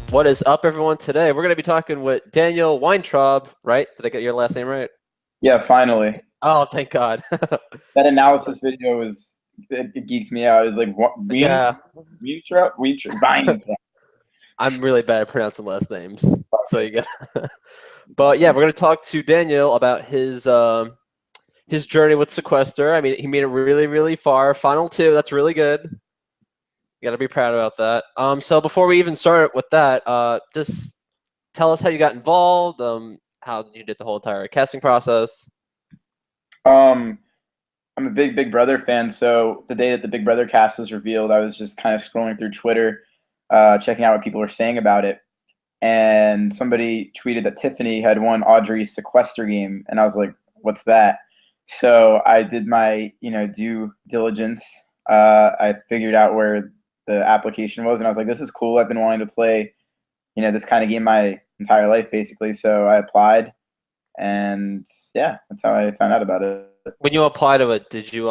What is up, everyone? Today we're going to be talking with Daniel Weintraub, right? Did I get your last name right? Yeah, finally. Oh, thank God. That analysis video it geeked me out. It was like what Yeah, Weintraub. I'm really bad at pronouncing last names. So you get. But yeah, we're going to talk to Daniel about his journey with Sequester. I mean, he made it really, really far. Final two. That's really good. You got to be proud about that. So before we even start with that, just tell us how you got involved. How you did the whole entire casting process. Um, I'm a big Big Brother fan, so the day that the Big Brother cast was revealed, I was just kind of scrolling through Twitter, checking out what people were saying about it. And somebody tweeted that Tiffany had won Audrey's Sequester game, and I was like, "What's that?" So I did my, due diligence. I figured out where the application was, and I was like, "This is cool. I've been wanting to play, this kind of game my entire life, basically." So I applied, and yeah, that's how I found out about it. When you apply to it, did you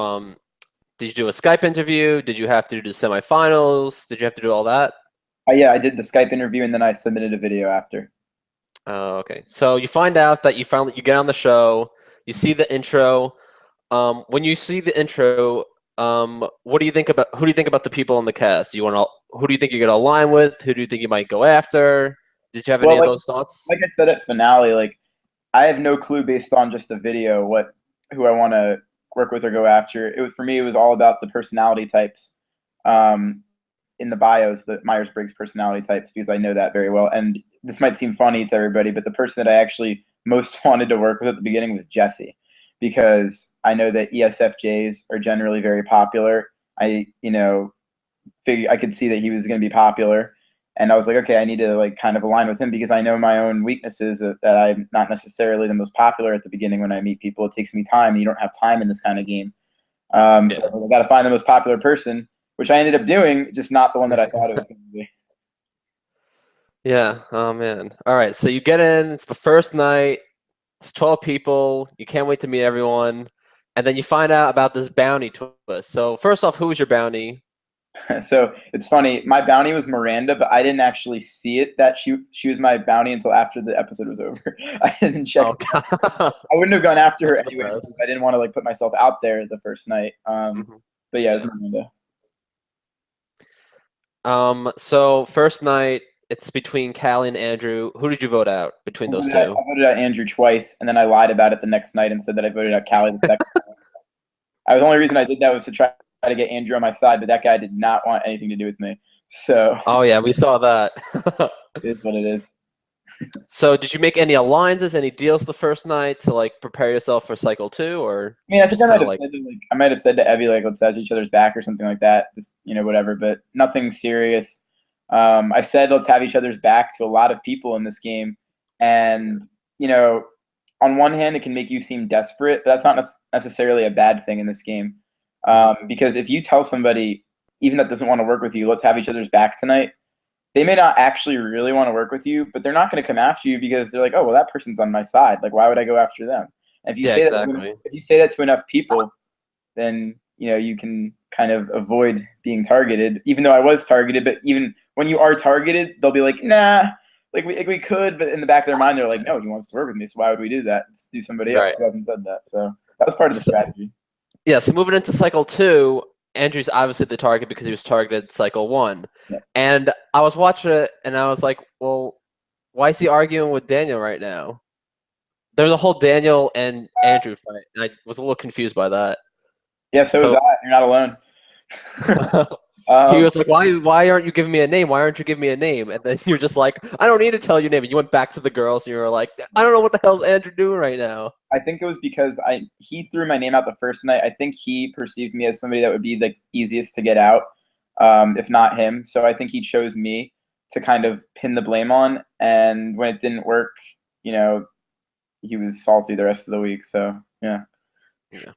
do a Skype interview? Did you have to do the semifinals? Did you have to do all that? Yeah, I did the Skype interview, and then I submitted a video after. Oh, okay. So you find out that you get on the show, you see the intro. When you see the intro, what do you think about who do you think about the people in the cast? Who do you think you're gonna align with? Who do you think you might go after? Did you have any Well, of like those thoughts? like I said at finale, like I have no clue based on just a video who I want to work with or go after. For me, it was all about the personality types um, in the bios, the Myers Briggs personality types, because I know that very well. And this might seem funny to everybody, but the person that I actually most wanted to work with at the beginning was Jesse, because I know that ESFJs are generally very popular. I could see that he was going to be popular, and I was like, okay, I need to like kind of align with him because I know my own weaknesses, that I'm not necessarily the most popular at the beginning when I meet people. It takes me time, and you don't have time in this kind of game. So Yeah. I got to find the most popular person, which I ended up doing, just not the one that I thought it was going to be. Yeah. Oh man. All right. So you get in. It's the first night. It's 12 people. You can't wait to meet everyone, and then you find out about this bounty twist. So first off, who was your bounty? So it's funny. My bounty was Miranda, but I didn't actually see it that she was my bounty until after the episode was over. I didn't check. Oh God. I wouldn't have gone after her That's the anyway because best. I didn't want to like put myself out there the first night. Mhm. But yeah, it was Yeah. Miranda. So first night, it's between Callie and Andrew. Who did you vote out between those two? I voted out Andrew twice, and then I lied about it the next night and said that I voted out Callie the second. The only reason I did that was to try to get Andrew on my side, but that guy did not want anything to do with me. So Oh yeah, we saw that. it is what it is. So did you make any alliances, any deals the first night to like prepare yourself for cycle two, or I mean, I think just I kind might of have like said to, like I might have said to Evie like let's have each other's back or something like that. Just whatever, but nothing serious. I said let's have each other's back to a lot of people in this game, and you know, on one hand, it can make you seem desperate, but that's not necessarily a bad thing in this game. Because if you tell somebody, even that doesn't want to work with you, let's have each other's back tonight, they may not actually really want to work with you, but they're not going to come after you because they're like, oh, well, that person's on my side. Like, why would I go after them? And yeah, exactly. if you say that to enough people, then you can kind of avoid being targeted. Even though I was targeted, but even when you are targeted, they'll be like, nah, like we could, but in the back of their mind, they're like, no, he wants to work with me, so why would we do that? Let's do somebody else Right. who hasn't said that. So that was part of the So, strategy. yeah, so moving into cycle two, Andrew's obviously the target because he was targeted cycle one. Yeah. And I was watching it and I was like, well, why is he arguing with Daniel right now? There's a whole Daniel and Andrew fight, and I was a little confused by that. Yeah, so was So I. You're not alone. he um, was like, why aren't you giving me a name? Why aren't you giving me a name? And then you're just like, I don't need to tell you name. And you went back to the girls and you were like, I don't know what the hell's Andrew doing right now. I think it was because he threw my name out the first night. I think he perceived me as somebody that would be the easiest to get out, if not him. So I think he chose me to kind of pin the blame on. And when it didn't work, he was salty the rest of the week. So yeah. Yeah.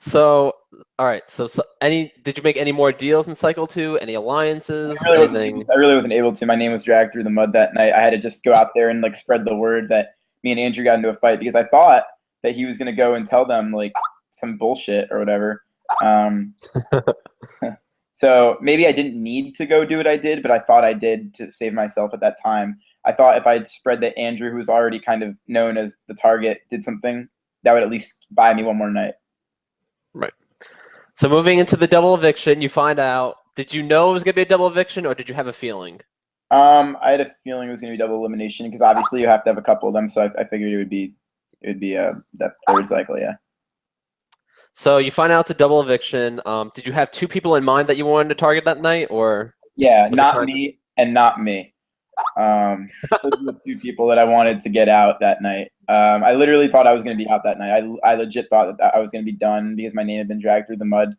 So, all right. So, did you make any more deals in cycle two? Any alliances? Anything? I really wasn't able to. My name was dragged through the mud that night. I had to just go out there and like spread the word that me and Andrew got into a fight because I thought that he was gonna go and tell them like some bullshit or whatever. Um, So maybe I didn't need to go do what I did, but I thought I did to save myself at that time. I thought if I'd spread that Andrew, who was already kind of known as the target, did something, that would at least buy me one more night. Right. So moving into the double eviction, you find out. Did you know it was gonna be a double eviction, or did you have a feeling? I had a feeling it was going to be double elimination because obviously you have to have a couple of them. So I figured it would be that third cycle. Yeah. So you find out it's a double eviction. Did you have two people in mind that you wanted to target that night, or Yeah, was it not kind me and not me. Those are the two people that I wanted to get out that night. I literally thought I was going to be out that night. I legit thought that I was going to be done because my name had been dragged through the mud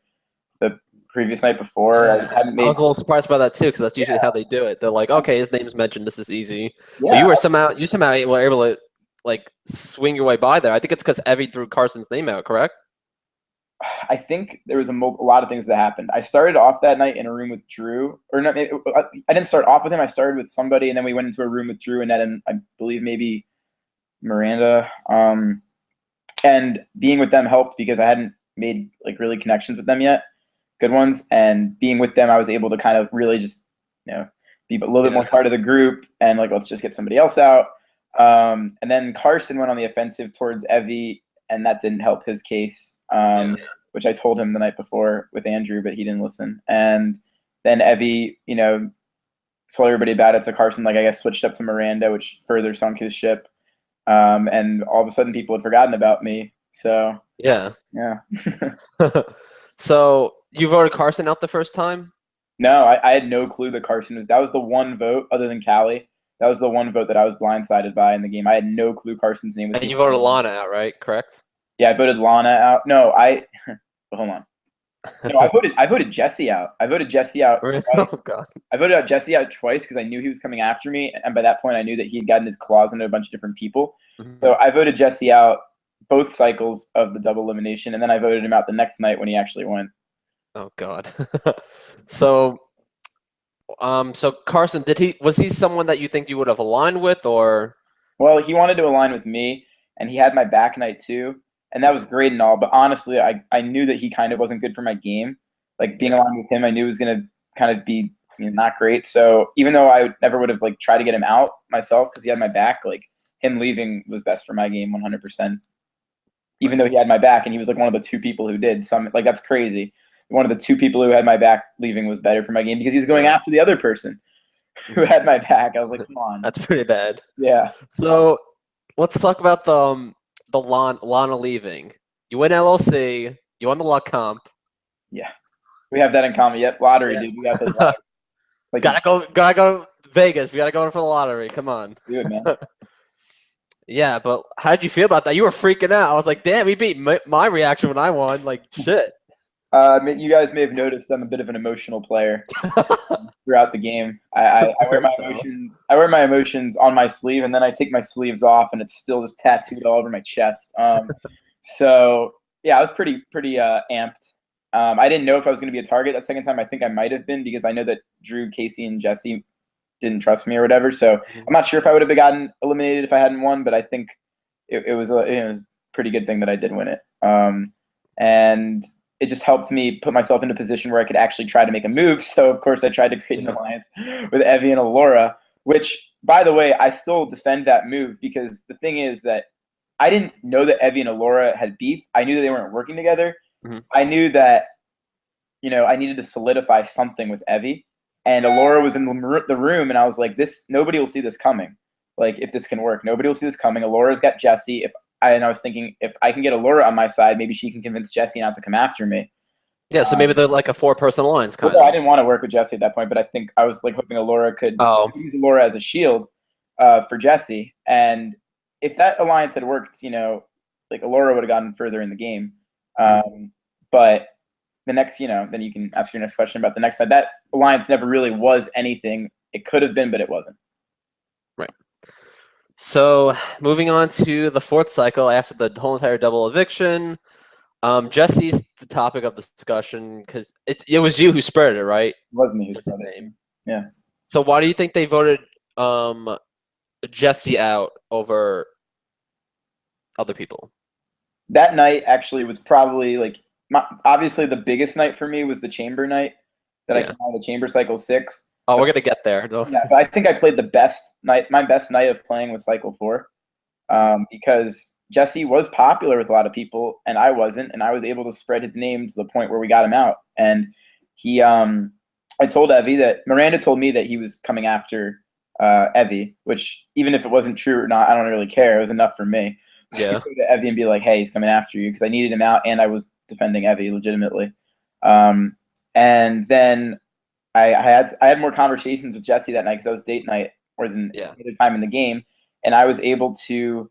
the previous night before. Yeah. I hadn't I made. was a little surprised by that too, because that's usually how they do it. They're like, okay, his name's mentioned. This is easy. But Yeah, you somehow were able to like swing your way by there. I think it's because Evie threw Carson's name out, correct? I think there was a lot of things that happened. I started off that night in a room with Drew, or not. I didn't start off with him. I started with somebody, and then we went into a room with Drew and then I believe maybe Miranda. And being with them helped because I hadn't made like really connections with them yet, good ones. And being with them, I was able to kind of really just be a little bit more part of the group and like let's just get somebody else out. And then Carson went on the offensive towards Evie, and that didn't help his case. Which I told him the night before with Andrew, but he didn't listen. And then Evie, told everybody about it. So Carson, like I guess, switched up to Miranda, which further sunk his ship. And all of a sudden, people had forgotten about me. So Yeah. yeah. So you voted Carson out the first time? No, I had no clue that Carson was. That was the one vote, other than Callie. That was the one vote that I was blindsided by in the game. I had no clue Carson's name was. And you voted Lana out, right? Correct? Yeah, I voted Lana out. No, hold on. No, I voted Jesse out. I voted Jesse out. Oh god. I voted out Jesse out twice because I knew he was coming after me, and by that point, I knew that he had gotten his claws into a bunch of different people. Mm-hmm. So I voted Jesse out both cycles of the double elimination, and then I voted him out the next night when he actually went. Oh god. So Carson, was he someone that you think you would have aligned with, or? Well, he wanted to align with me, and he had my back night too, and that was great and all. But honestly, I knew that he kind of wasn't good for my game. Like being aligned with him, I knew it was gonna kind of be not great. So even though I never would have like tried to get him out myself because he had my back, like him leaving was best for my game 100%. Even though he had my back, and he was like one of the two people who did. Like that's crazy. One of the two people who had my back leaving was better for my game because he was going after the other person who had my back. I was like, come on. That's pretty bad. Yeah. So let's talk about the Lana leaving. You win LLC. You won the luck comp. Yeah, we have that in common. Yep, lottery, dude. We got those. Like, gotta go Vegas. We gotta go in for the lottery. Come on. Do it, man. Yeah, but how did you feel about that? You were freaking out. I was like, damn, he beat my reaction when I won. Like, shit. You guys may have noticed I'm a bit of an emotional player throughout the game. I wear my emotions. I wear my emotions on my sleeve, and then I take my sleeves off, and it's still just tattooed all over my chest. So yeah, I was pretty amped. I didn't know if I was going to be a target that second time. I think I might have been because I know that Drew, Casey, and Jesse didn't trust me or whatever. So I'm not sure if I would have gotten eliminated if I hadn't won, but I think it was a pretty good thing that I did win it. And it just helped me put myself in a position where I could actually try to make a move. So of course I tried to create an alliance with Evie and Alora, which by the way, I still defend that move because the thing is that I didn't know that Evie and Alora had beef. I knew that they weren't working together. Mm-hmm. I knew that, I needed to solidify something with Evie. And Alora was in the room, and I was like, nobody will see this coming. Like, if this can work, nobody will see this coming. Alora's got Jesse. And I was thinking, if I can get Alora on my side, maybe she can convince Jesse not to come after me. Yeah, so maybe they're like a 4-person alliance kind of. I didn't want to work with Jesse at that point, but I think I was like hoping Alora could use Alora as a shield for Jesse. And if that alliance had worked, like Alora would have gotten further in the game. But the next, then you can ask your next question about the next side. That alliance never really was anything. It could have been, but it wasn't. Right. So moving on to the fourth cycle after the whole entire double eviction, Jesse's the topic of discussion because it was you who spread it, right? It was me who spread it. Yeah. So why do you think they voted Jesse out over other people? That night actually was probably like obviously the biggest night for me was the chamber night. that I Yeah. came out of the chamber cycle 6. Oh, But, we're gonna get there. No. yeah, but I think I played the best night. My best night of playing was cycle 4, because Jesse was popular with a lot of people and I wasn't, and I was able to spread his name to the point where we got him out. And he, I told Evie that Miranda told me that he was coming after Evie, which even if it wasn't true or not, I don't really care. It was enough for me to Yeah. go to Evie and be like, "Hey, he's coming after you," because I needed him out and I was defending Evie legitimately. And then I had more conversations with Jesse that night because that was date night more than Yeah. any other time in the game, and I was able to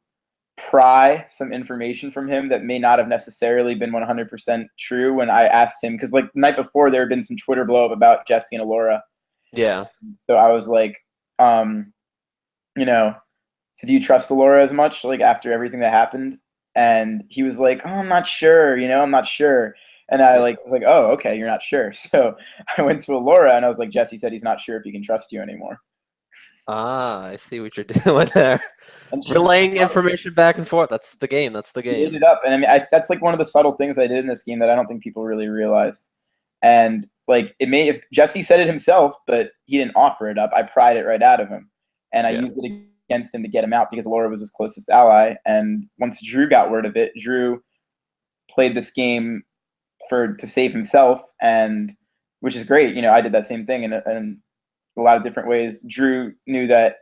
pry some information from him that may not have necessarily been 100% true when I asked him, because like the night before there had been some Twitter blow up about Jesse and Alora. Yeah. So I was like, you know, so do you trust Alora as much, like after everything that happened? And he was like, oh, I'm not sure, I'm not sure. And I Yeah. was like, oh, okay, you're not sure. So I went to Alora and I was like, Jesse said he's not sure if he can trust you anymore. Ah, I see what you're doing there. And she Relaying information back and forth. That's the game. That's the made game. it up. And I mean, that's like one of the subtle things I did in this game that I don't think people really realized. And like it may have, Jesse said it himself, but he didn't offer it up. I pried it right out of him. And I Yeah. used it against him to get him out because Laura was his closest ally. And once Drew got word of it, Drew played this game to save himself, and which is great. I did that same thing in a lot of different ways. Drew knew that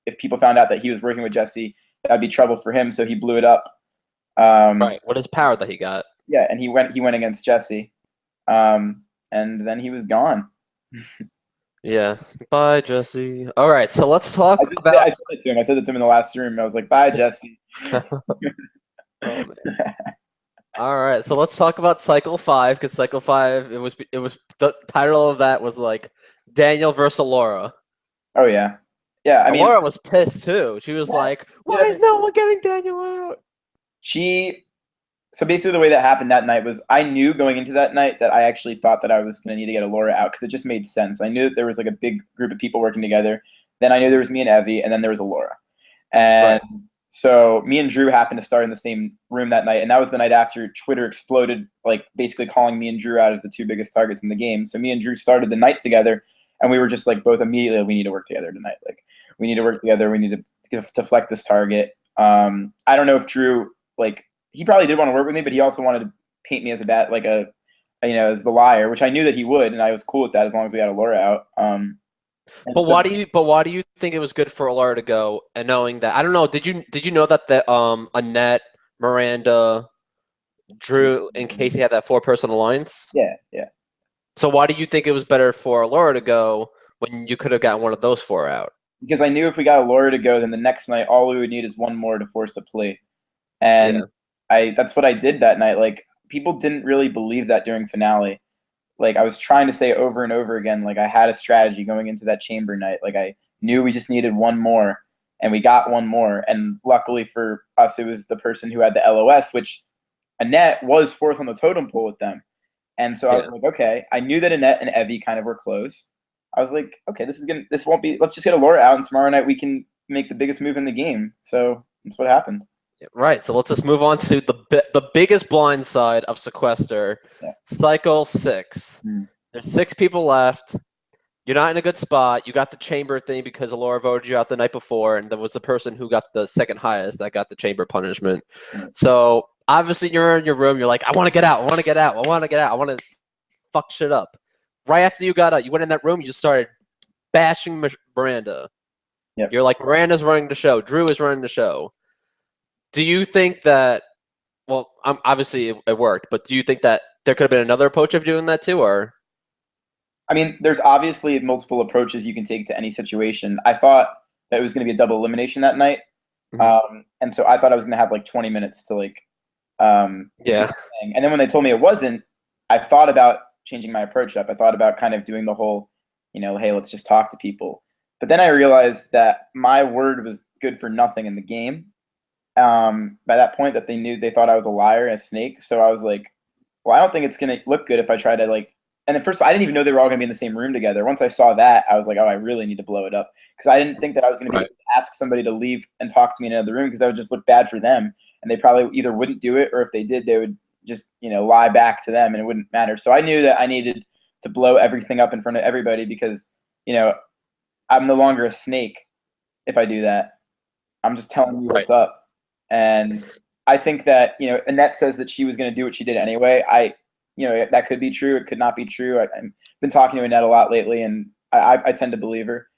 if people found out that he was working with Jesse, that'd be trouble for him, so he blew it up. Right. What is power that he got? Yeah, and he went against Jesse, and then he was gone. Yeah. Bye, Jesse. All right. So let's talk I about. said it to him. I said it to him in the last room. I was like, "Bye, Jesse." Oh man. All right. So let's talk about Cycle 5 because Cycle 5 it was the title of that was like Daniel versus Laura. Oh yeah, yeah. I mean, Laura was pissed too. She was yeah, like, "Why yeah. is no one getting Daniel out?" So basically the way that happened that night was I knew going into that night that I actually thought that I was going to need to get Alora out because it just made sense. I knew that there was like a big group of people working together. Then I knew there was me and Evie, and then there was Alora. And Right. so me and Drew happened to start in the same room that night, and that was the night after Twitter exploded, like basically calling me and Drew out as the two biggest targets in the game. So me and Drew started the night together, and we were just like both immediately, we need to work together tonight. Like we need to work together. We need to deflect this target. I don't know if Drew like he probably did want to work with me, but he also wanted to paint me as as the liar, which I knew that he would, and I was cool with that as long as we had Laura out. But why do you think it was good for Laura to go and knowing that I don't know, did you know that Annette, Miranda, Drew and Casey had that 4-person alliance? Yeah, yeah. So why do you think it was better for Laura to go when you could have gotten one of those 4 out? Because I knew if we got Laura to go, then the next night all we would need is one more to force a plea. And Yeah. that's what I did that night. Like people didn't really believe that during finale. Like I was trying to say over and over again, like I had a strategy going into that chamber night. Like I knew we just needed one more, and we got one more. And luckily for us, it was the person who had the LOS, which Annette was 4th on the totem pole with them. And so I was Yeah. like, okay, I knew that Annette and Evie kind of were close. I was like, okay, this won't be, let's just get Laura out, and tomorrow night we can make the biggest move in the game. So that's what happened. Right. So let's just move on to the biggest blind side of Sequester, Yeah. Cycle 6. Mm. There's 6 people left. You're not in a good spot. You got the chamber thing because Laura voted you out the night before, and there was the person who got the second highest that got the chamber punishment. Mm. So obviously you're in your room. You're like, I want to get out. I want to get out. I want to get out. I want to fuck shit up. Right after you got out, you went in that room. You just started bashing Miranda. Yep. You're like, Miranda's running the show. Drew is running the show. Do you think that? Well, obviously it worked, but do you think that there could have been another approach of doing that too, or? I mean, there's obviously multiple approaches you can take to any situation. I thought that it was going to be a double elimination that night. Mm-hmm. And so I thought I was going to have like 20 minutes to Yeah. And then when they told me it wasn't, I thought about changing my approach up. I thought about kind of doing the whole, hey, let's just talk to people. But then I realized that my word was good for nothing in the game. By that point that they thought I was a liar and a snake. So I was like, well, I don't think it's going to look good if I try to and at first I didn't even know they were all going to be in the same room together. Once I saw that, I was like, oh, I really need to blow it up. Because I didn't think that I was going to be able to ask somebody to leave and talk to me in another room because that would just look bad for them. And they probably either wouldn't do it, or if they did, they would just, lie back to them and it wouldn't matter. So I knew that I needed to blow everything up in front of everybody because, you know, I'm no longer a snake if I do that. I'm just telling you what's up. And I think that, you know, Annette says that she was going to do what she did anyway. You know, that could be true. It could not be true. I've been talking to Annette a lot lately, and I tend to believe her.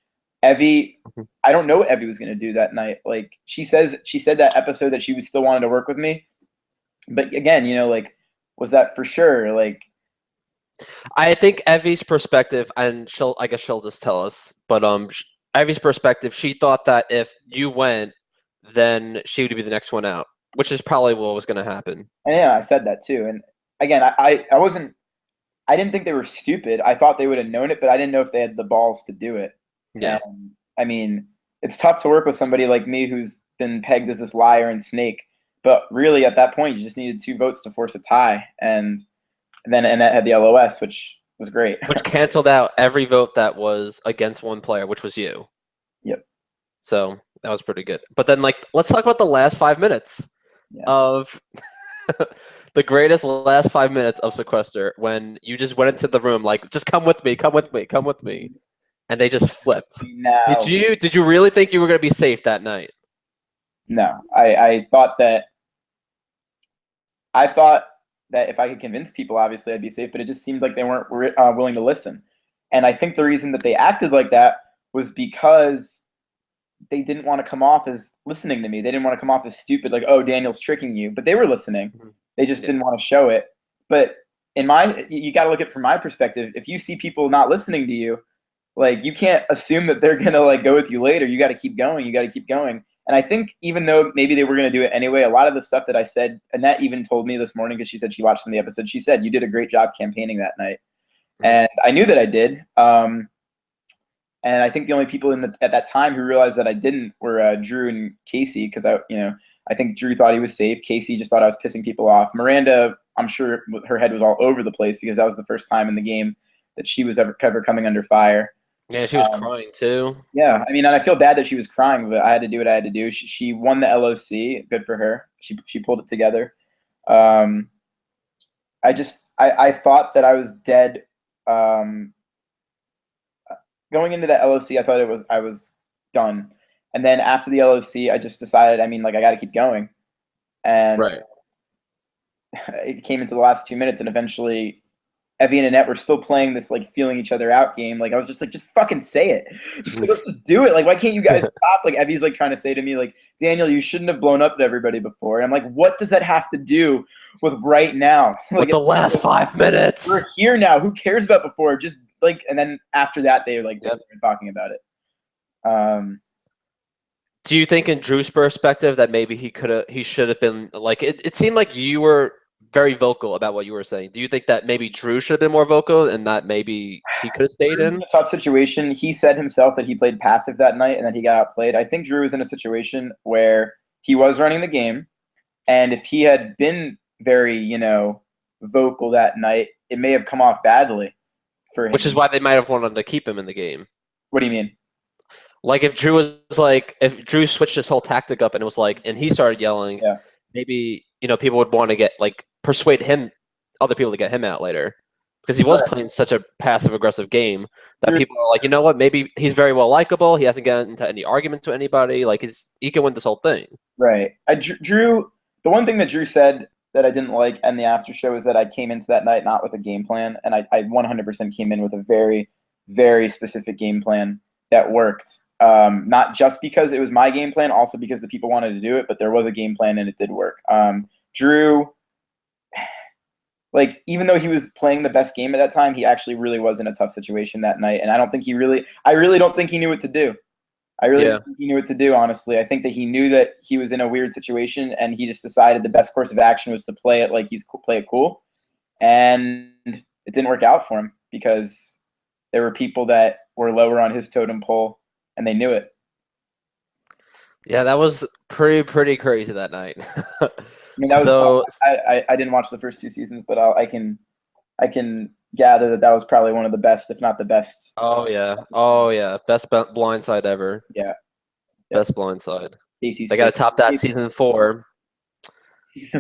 Evie, I don't know what Evie was going to do that night. Like she said that episode that she was still wanting to work with me. But again, you know, like, was that for sure? Like, I think Evie's perspective, and I guess she'll just tell us, but Evie's perspective, she thought that if you went, then she would be the next one out, which is probably what was going to happen. and yeah, I said that too. And again, I didn't think they were stupid. I thought they would have known it, but I didn't know if they had the balls to do it. Yeah. I mean, it's tough to work with somebody like me who's been pegged as this liar and snake. But really, at that point, you just needed 2 votes to force a tie, and then Annette had the LOS, which was great. Which canceled out every vote that was against one player, which was you. Yep. So that was pretty good. But then, like, let's talk about the last 5 minutes of the greatest last 5 minutes of Sequester, when you just went into the room like, just come with me, come with me, come with me, and they just flipped. No. Did you really think you were going to be safe that night? No, I thought that if I could convince people, obviously I'd be safe, but it just seemed like they weren't willing to listen. And I think the reason that they acted like that was because they didn't want to come off as listening to me. They didn't want to come off as stupid, like, oh, Daniel's tricking you. But they were listening. They just didn't want to show it. But you got to look at it from my perspective. If you see people not listening to you, like, you can't assume that they're going to, like, go with you later. You got to keep going. You got to keep going. And I think even though maybe they were going to do it anyway, a lot of the stuff that I said, Annette even told me this morning because she said she watched some of the episodes, she said, you did a great job campaigning that night. And I knew that I did. And I think the only people at that time who realized that I didn't were Drew and Casey, because I think Drew thought he was safe. Casey just thought I was pissing people off. Miranda, I'm sure her head was all over the place because that was the first time in the game that she was ever coming under fire. Yeah, she was crying too. Yeah, I mean, and I feel bad that she was crying, but I had to do what I had to do. She won the LOC. Good for her. She pulled it together. I thought that I was dead. Going into that LOC, I thought I was done. And then after the LOC, I just decided, I got to keep going. And it came into the last 2 minutes, and eventually Evie and Annette were still playing this, like, feeling each other out game. Like, I was just like, just fucking say it. Let's just do it. Like, why can't you guys stop? Like, Evie's, like, trying to say to me, like, Daniel, you shouldn't have blown up at everybody before. And I'm like, what does that have to do with right now? Like, with the last 5 minutes. We're here now. Who cares about before? Just, like, and then after that, they were talking about it. Do you think in Drew's perspective that maybe he should have been, like, it seemed like you were very vocal about what you were saying. Do you think that maybe Drew should have been more vocal and that maybe he could have stayed in? A tough situation. He said himself that he played passive that night and that he got outplayed. I think Drew was in a situation where he was running the game, and if he had been very, vocal that night, it may have come off badly for him. Which is why they might have wanted to keep him in the game. What do you mean? Like, if Drew switched his whole tactic up and it was like, and he started yelling, maybe, people would want to persuade other people to get him out later, because he was playing such a passive-aggressive game that people are like, you know what, maybe he's very well likable. He hasn't gotten into any argument to anybody. Like, he can win this whole thing. Right. Drew, the one thing that Drew said that I didn't like in the after show is that I came into that night not with a game plan, and I 100% came in with a very, very specific game plan that worked. Not just because it was my game plan, also because the people wanted to do it, but there was a game plan and it did work. Drew, like, even though he was playing the best game at that time, he actually really was in a tough situation that night, and I really don't think he knew what to do. I really don't think he knew what to do, honestly. I think that he knew that he was in a weird situation, and he just decided the best course of action was to play it like play it cool, and it didn't work out for him because there were people that were lower on his totem pole, and they knew it. Yeah, that was pretty crazy that night. I mean, that was I didn't watch the first 2 seasons, but I can gather that was probably one of the best, if not the best. Oh yeah, best blindside ever. Yeah, best blindside. They got to top that season 4.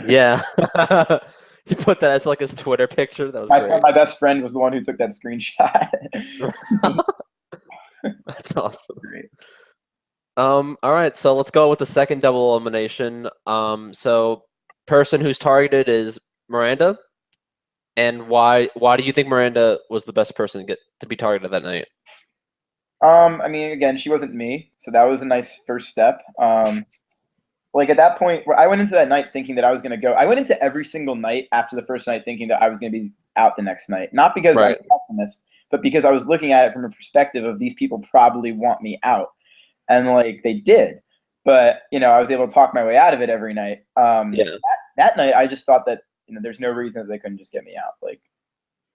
Yeah, He put that as like his Twitter picture. That was My great. my best friend was the one who took that screenshot. That's awesome. Great. All right, so let's go with the second double elimination. So person who's targeted is Miranda, and why do you think Miranda was the best person to be targeted that night? I mean, again, she wasn't me, so that was a nice first step. Like at that point, I went into that night thinking that I was going to go. I went into every single night after the first night thinking that I was going to be out the next night. Not because I'm Right. a pessimist, but because I was looking at it from a perspective of these people probably want me out, and like they did. But I was able to talk my way out of it every night. Yeah. That night, I just thought that there's no reason that they couldn't just get me out. Like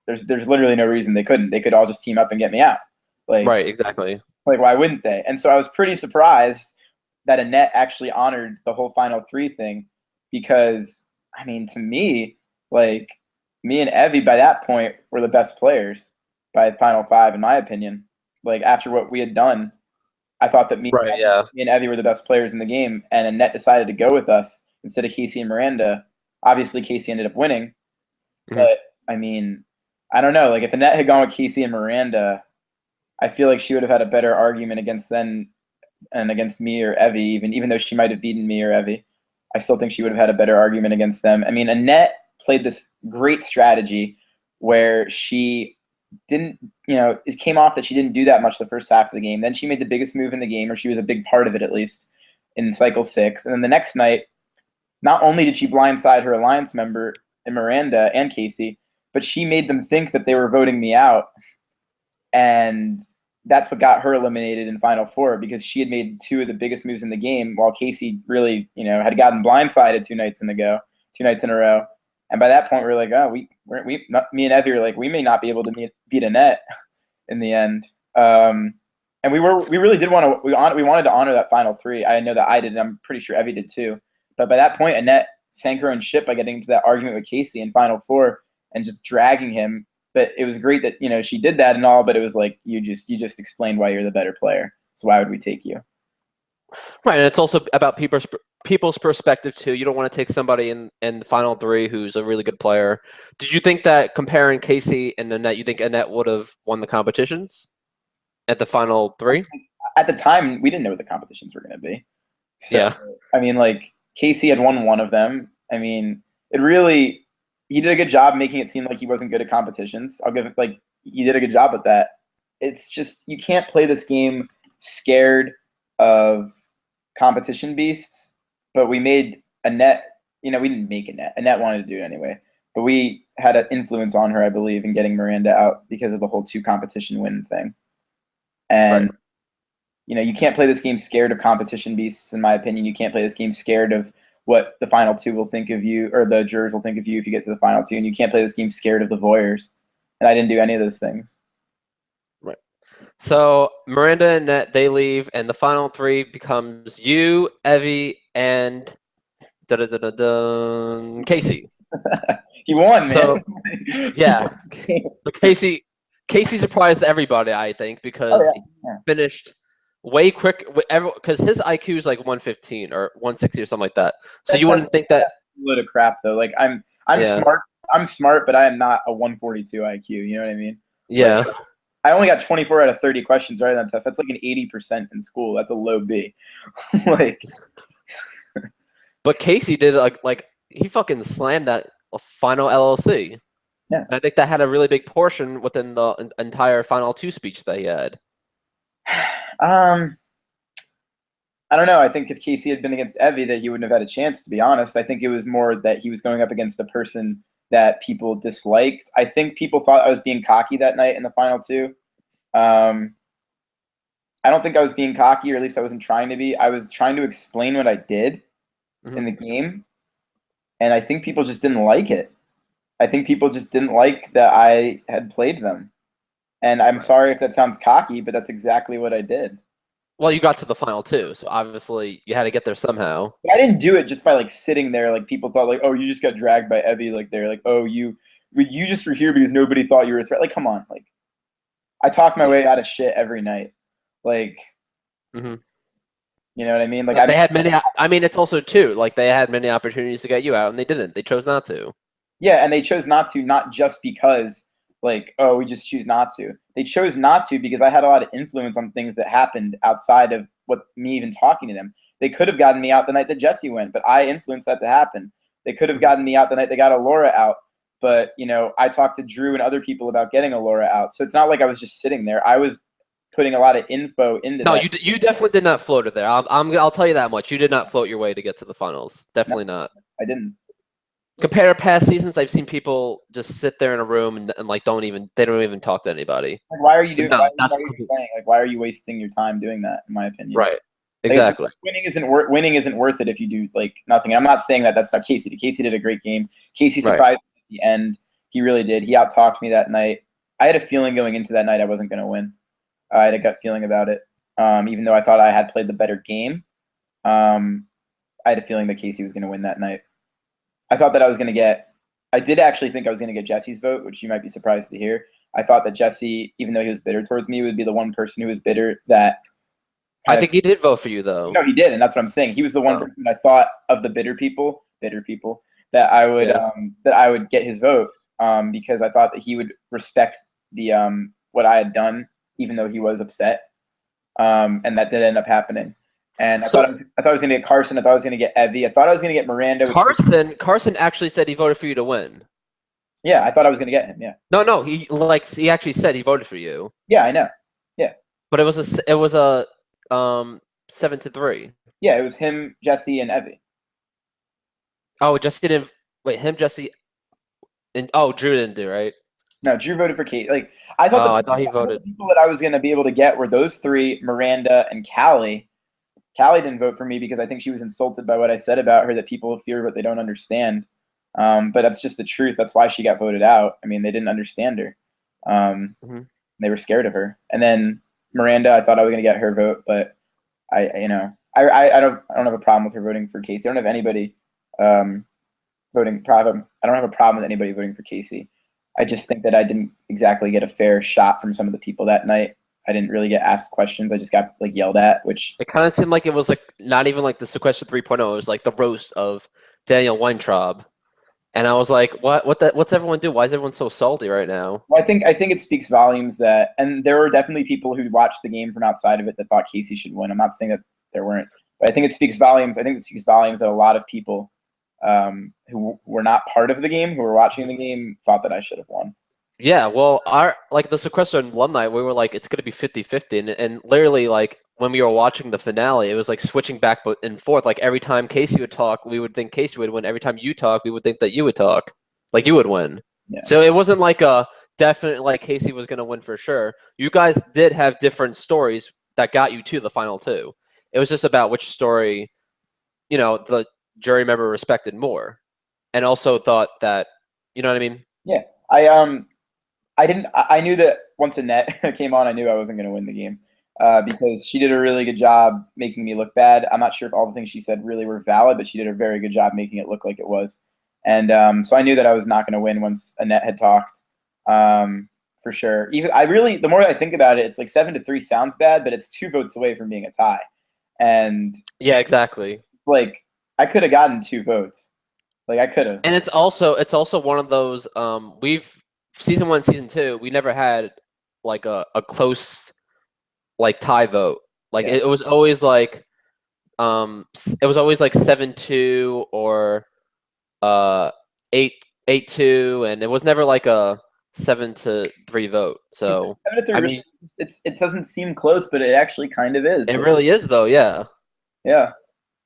there's literally no reason they couldn't. They could all just team up and get me out. Right. Exactly. Like why wouldn't they? And so I was pretty surprised that Annette actually honored the whole final three thing, because I mean, to me, like me and Evie by that point were the best players by final five, in my opinion. Like after what we had done, I thought that Right. Yeah. me and Evie were the best players in the game, and Annette decided to go with us instead of Casey and Miranda. Obviously, Casey ended up winning, but I mean, I don't know. Like if Annette had gone with Casey and Miranda, I feel like she would have had a better argument against them and against me or Evie, even though she might have beaten me or Evie. I still think she would have had a better argument against them. I mean, Annette played this great strategy where she didn't, it came off that she didn't do that much the first half of the game. Then she made the biggest move in the game, or she was a big part of it at least, in cycle 6. And then the next night, not only did she blindside her alliance member, Miranda and Casey, but she made them think that they were voting me out. And that's what got her eliminated in Final Four, because she had made two of the biggest moves in the game, while Casey really, had gotten blindsided two nights in a row. And by that point, we were like, oh, me and Evie were like, we may not be able to beat Annette in the end. And we really did want to, we wanted to honor that final three. I know that I did, and I'm pretty sure Evie did too. But by that point, Annette sank her own ship by getting into that argument with Casey in Final Four and just dragging him. But it was great that she did that and all, but it was like you just explained why you're the better player. So why would we take you? Right, and it's also about people's perspective too. You don't want to take somebody in the final three who's a really good player. Did you think that comparing Casey and Annette, you think Annette would have won the competitions at the final three? At the time, we didn't know what the competitions were going to be. So, yeah. I mean, like Casey had won one of them. I mean, he did a good job making it seem like he wasn't good at competitions. I'll give it, like, he did a good job with that. It's just, you can't play this game scared of competition beasts. But we made Annette, we didn't make Annette. Annette wanted to do it anyway. But we had an influence on her, I believe, in getting Miranda out because of the whole 2 competition win thing. And, right. You can't play this game scared of competition beasts, in my opinion. You can't play this game scared of what the final 2 will think of you, or the jurors will think of you if you get to the final 2, and you can't play this game scared of the voyeurs. And I didn't do any of those things. Right. So Miranda and Annette, they leave, and the final 3 becomes you, Evie, and Casey. He won, so, man. Yeah. So Casey surprised everybody, I think, because he finished way quick. Because his IQ is like 115 or 160 or something like that. So you wouldn't think that. That's a load of crap, though. Like I'm smart. I'm smart, but I am not a 142 IQ. You know what I mean? Yeah. Like, I only got 24 out of 30 questions right on that test. That's like an 80% in school. That's a low B. Like. But Casey did like he fucking slammed that final LLC. Yeah. And I think that had a really big portion within the entire final 2 speech that he had. I don't know. I think if Casey had been against Evie, that he wouldn't have had a chance, to be honest. I think it was more that he was going up against a person that people disliked. I think people thought I was being cocky that night in the final 2. I don't think I was being cocky, or at least I wasn't trying to be. I was trying to explain what I did in the game, and I think people just didn't like it. I think people just didn't like that I had played them. And I'm sorry if that sounds cocky, but that's exactly what I did. Well, you got to the final 2, so obviously you had to get there somehow. I didn't do it just by like sitting there. Like people thought, like, oh, you just got dragged by Evie. Like they're like, oh, you just were here because nobody thought you were a threat. Like, come on, like I talked my way out of shit every night. Like, you know what I mean? Like they had many. I mean, it's also too like they had many opportunities to get you out, and they didn't. They chose not to. Yeah, and they chose not to, not just because like, oh, we just choose not to. They chose not to because I had a lot of influence on things that happened outside of what me even talking to them. They could have gotten me out the night that Jesse went, but I influenced that to happen. They could have gotten me out the night they got Alora out, but I talked to Drew and other people about getting Alora out. So it's not like I was just sitting there. I was putting a lot of info into No, that. you definitely did not float it there. I'll tell you that much. You did not float your way to get to the finals. Definitely No, not. I didn't. Compared to past seasons, I've seen people just sit there in a room and like don't even talk to anybody. Like, why are you So doing? no, Why are you playing? Like, why are you wasting your time doing that? In my opinion, right. like, it's, Exactly. winning isn't worth it if you do like nothing. I'm not saying that that's not Casey. Casey did a great game. Casey Right. surprised me at the end. He really did. He out talked me that night. I had a feeling going into that night I wasn't going to win. I had a gut feeling about it. Even though I thought I had played the better game, I had a feeling that Casey was going to win that night. I thought that I was going to get. I did actually think I was going to get Jesse's vote, which you might be surprised to hear. I thought that Jesse, even though he was bitter towards me, would be the one person who was bitter that. I think he did vote for you though. No, he did, and that's what I'm saying. He was the one person that I thought of the bitter people, that I would get his vote, because I thought that he would respect the what I had done, even though he was upset, and that did end up happening. And I thought I was going to get Carson. I thought I was going to get Evie. I thought I was going to get Miranda. Carson actually said he voted for you to win. Yeah, I thought I was going to get him. Yeah. No, he actually said he voted for you. Yeah, I know. Yeah. But it was a 7-3. Yeah, it was him, Jesse, and Evie. Oh, Jesse didn't wait. Him, Jesse, and Drew didn't do right. No, Drew voted for Kate. Like I thought. I thought he voted. The people that I was going to be able to get were those three: Miranda and Callie. Callie didn't vote for me because I think she was insulted by what I said about her, that people fear what they don't understand. But that's just the truth. That's why she got voted out. I mean, they didn't understand her. They were scared of her. And then Miranda, I thought I was going to get her vote, but I don't have a problem with her voting for Casey. I don't have anybody voting. I don't have a problem with anybody voting for Casey. I just think that I didn't exactly get a fair shot from some of the people that night. I didn't really get asked questions. I just got like yelled at, which it kind of seemed like it was like not even like the Sequester 3.0. It was like the roast of Daniel Weintraub, and I was like, what's everyone do? Why is everyone so salty right now? Well, I think it speaks volumes that, and there were definitely people who watched the game from outside of it that thought Casey should win. I'm not saying that there weren't, but I think it speaks volumes. I think it speaks volumes that a lot of people who were not part of the game, who were watching the game, thought that I should have won. Yeah, well, the Sequester alumni, we were like, it's going to be 50-50. And literally, like, when we were watching the finale, it was like switching back and forth. Like, every time Casey would talk, we would think Casey would win. Every time you talk, we would think that you would talk. Like, you would win. Yeah. So it wasn't like a definite, like, Casey was going to win for sure. You guys did have different stories that got you to the final two. It was just about which story, the jury member respected more. And also thought that, you know what I mean? Yeah. I knew that once Annette came on, I knew I wasn't going to win the game because she did a really good job making me look bad. I'm not sure if all the things she said really were valid, but she did a very good job making it look like it was. And so I knew that I was not going to win once Annette had talked, for sure. The more I think about it, it's like 7-3 sounds bad, but it's 2 votes away from being a tie. And yeah, exactly. Like I could have gotten 2 votes. Like I could have. And it's also one of those Season 1, Season 2, we never had like a close like tie vote. Like it was always like 7-2 or 8-2, and it was never like a 7-3 vote. So 7-3, I mean, it doesn't seem close, but it actually kind of is. It really is though, yeah. Yeah.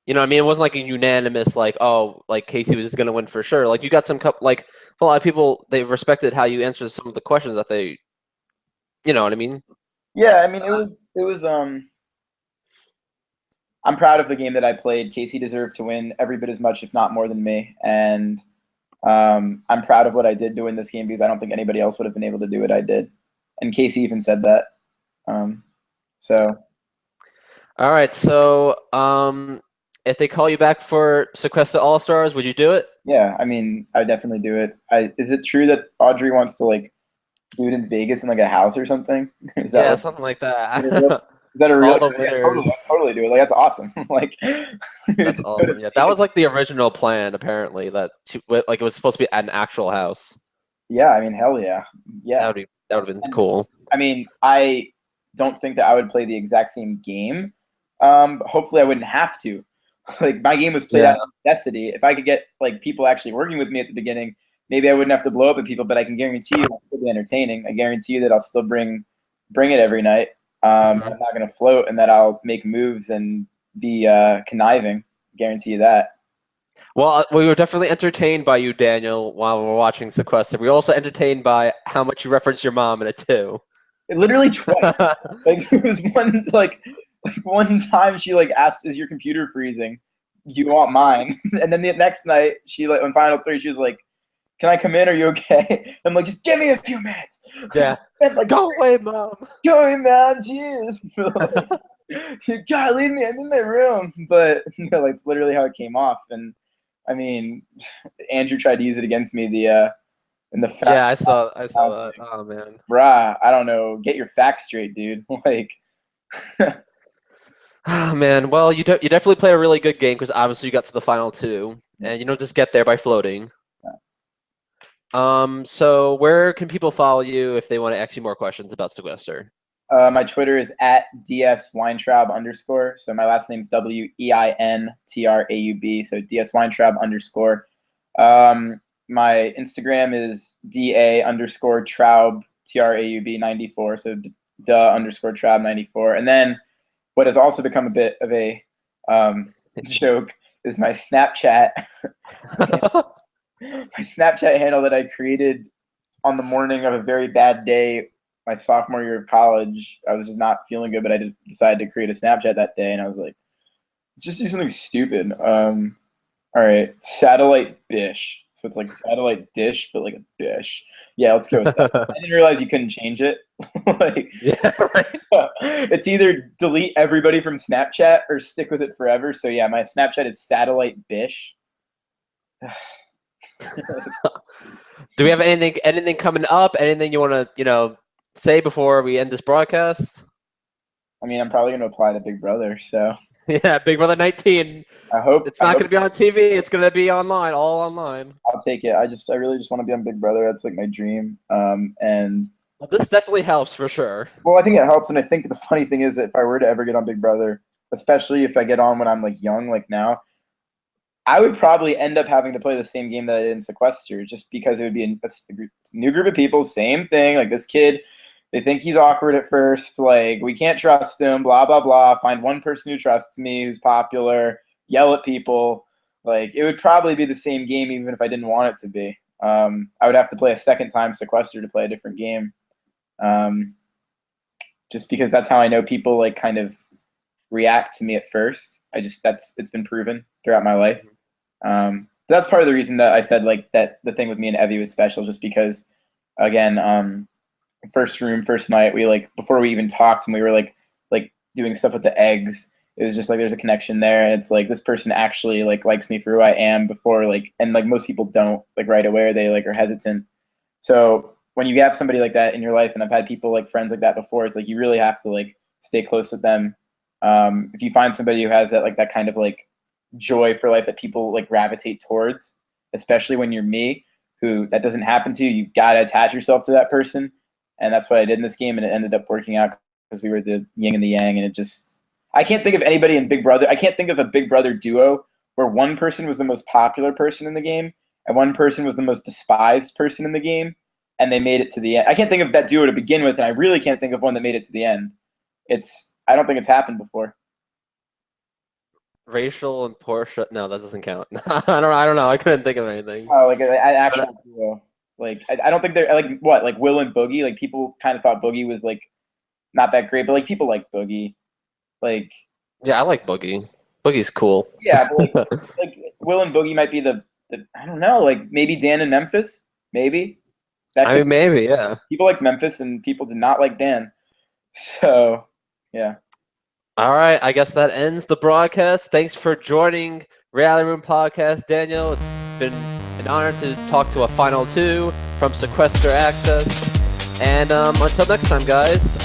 You know what I mean? It wasn't like a unanimous, like, oh, like Casey was just going to win for sure. Like, you got some, like, for a lot of people, they respected how you answered some of the questions that they, you know what I mean? Yeah, I mean, it was, I'm proud of the game that I played. Casey deserved to win every bit as much, if not more than me. And I'm proud of what I did to win this game because I don't think anybody else would have been able to do what I did. And Casey even said that. So. All right. So, if they call you back for Sequester All-Stars, would you do it? Yeah, I mean, I would definitely do it. Is it true that Audrey wants to like do it in Vegas in like a house or something? Something like that. Is that a real? All the Yeah, winners. totally do it. Like that's awesome. Like That's awesome. Yeah, that was like the original plan. Apparently, like it was supposed to be an actual house. Yeah, I mean, hell yeah, yeah. That would have been And, cool. I mean, I don't think that I would play the exact same game. But hopefully, I wouldn't have to. Like my game was played out Yeah. of necessity. If I could get like people actually working with me at the beginning, maybe I wouldn't have to blow up at people. But I can guarantee you, it'll still be entertaining. I guarantee you that I'll still bring it every night. I'm not gonna float, and that I'll make moves and be conniving. Guarantee you that. Well, we were definitely entertained by you, Daniel, while we were watching Sequester. We were also entertained by how much you reference your mom in it too. It literally twice. Like it was one time she like asked, "Is your computer freezing? Do you want mine?" And then the next night, she like on Final 3, she was like, "Can I come in? Are you okay?" I'm like, "Just give me a few minutes." Yeah. Like, go away, mom. Go away, man. Jeez. Like, God, leave me. I'm in my room. But like, it's literally how it came off. And I mean, Andrew tried to use it against me. In the fact. Yeah, I saw that. Oh man. Bruh, I don't know. Get your facts straight, dude. Like. Oh man. Well, you definitely played a really good game because obviously you got to the final two, and you don't just get there by floating. So where can people follow you if they want to ask you more questions about Sequester? My Twitter is at @ds_Weintraub_. So my last name is WEINTRAUB. So @ds_Weintraub_. My Instagram is DA_Traub TRAUB 94. So _Traub 94. And then what has also become a bit of a joke is my Snapchat. My Snapchat handle that I created on the morning of a very bad day, my sophomore year of college. I was just not feeling good, but I decided to create a Snapchat that day, and I was like, let's just do something stupid. All right, satellite bish. So it's like satellite dish, but like a bish. Yeah, let's go with that. I didn't realize you couldn't change it. Like, yeah, right. It's either delete everybody from Snapchat or stick with it forever. So yeah, my Snapchat is satellite bish. Do we have anything coming up? Anything you want to, say before we end this broadcast? I mean, I'm probably going to apply to Big Brother, so. Yeah, Big Brother 19. I hope it's not going to be on TV. It's going to be online, all online. I'll take it. I really just want to be on Big Brother. That's like my dream. And well, this definitely helps for sure. Well, I think it helps, and I think the funny thing is that if I were to ever get on Big Brother, especially if I get on when I'm like young, like now, I would probably end up having to play the same game that I did in Sequester, just because it would be a new group of people, same thing. Like this kid, they think he's awkward at first. Like we can't trust him. Blah blah blah. Find one person who trusts me, who's popular. Yell at people. Like it would probably be the same game, even if I didn't want it to be. I would have to play a second time Sequester to play a different game. Just because that's how I know people like kind of react to me at first. It's been proven throughout my life. That's part of the reason that I said like that the thing with me and Evie was special, just because again, first night, we like before we even talked and we were like doing stuff with the eggs, it was just like there's a connection there, and it's like this person actually like likes me for who I am before and most people don't like right away, or they like are hesitant. So when you have somebody like that in your life, and I've had people like friends like that before, it's like you really have to like stay close with them. If you find somebody who has that kind of like joy for life that people like gravitate towards, especially when you're me, who that doesn't happen to, you've got to attach yourself to that person. And that's what I did in this game, and it ended up working out because we were the yin and the yang, and I can't think of anybody in Big Brother. I can't think of a Big Brother duo where one person was the most popular person in the game and one person was the most despised person in the game, and they made it to the end. I can't think of that duo to begin with, and I really can't think of one that made it to the end. I don't think it's happened before. Rachel and Portia. No, that doesn't count. I don't know. I couldn't think of anything. Oh, like an actual duo. Like I don't think they're like what, like Will and Boogie. Like people kind of thought Boogie was like not that great, but like people like Boogie. Like yeah, I like Boogie. Boogie's cool. Yeah, but like Will and Boogie might be the I don't know, like maybe Dan and Memphis, maybe. Maybe, yeah. People liked Memphis and people did not like Dan. So yeah. All right, I guess that ends the broadcast. Thanks for joining Reality Room Podcast, Daniel. It's been an honor to talk to a Final 2 from Sequester Access. And until next time, guys,